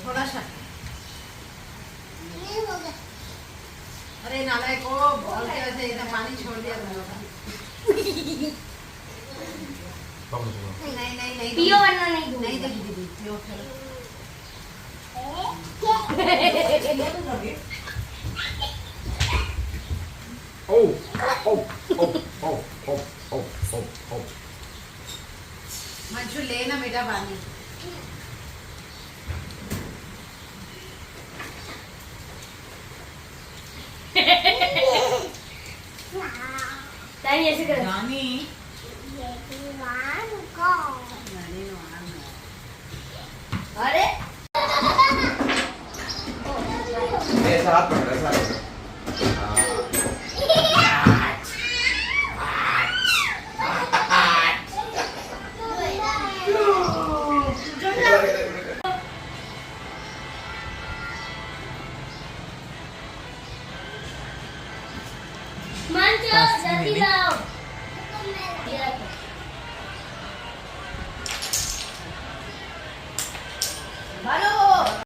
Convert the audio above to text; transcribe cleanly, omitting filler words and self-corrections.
थोड़ा सा। अरे नालायक को बॉल के वजह से इतना पानी छोड़ दिया तुम लोग। नहीं नहीं नहीं पियो वरना नहीं दूंगी। नहीं देगी दीदी पियो फिर। Oh, oh, oh, oh, oh, oh, oh, oh. Manshu लेना बेटा पानी। ताई ऐसे कर। रानी अरे ऐसा हाथ पकड़, ऐसा हाथ पकड़। मंच जल्दी लाओ।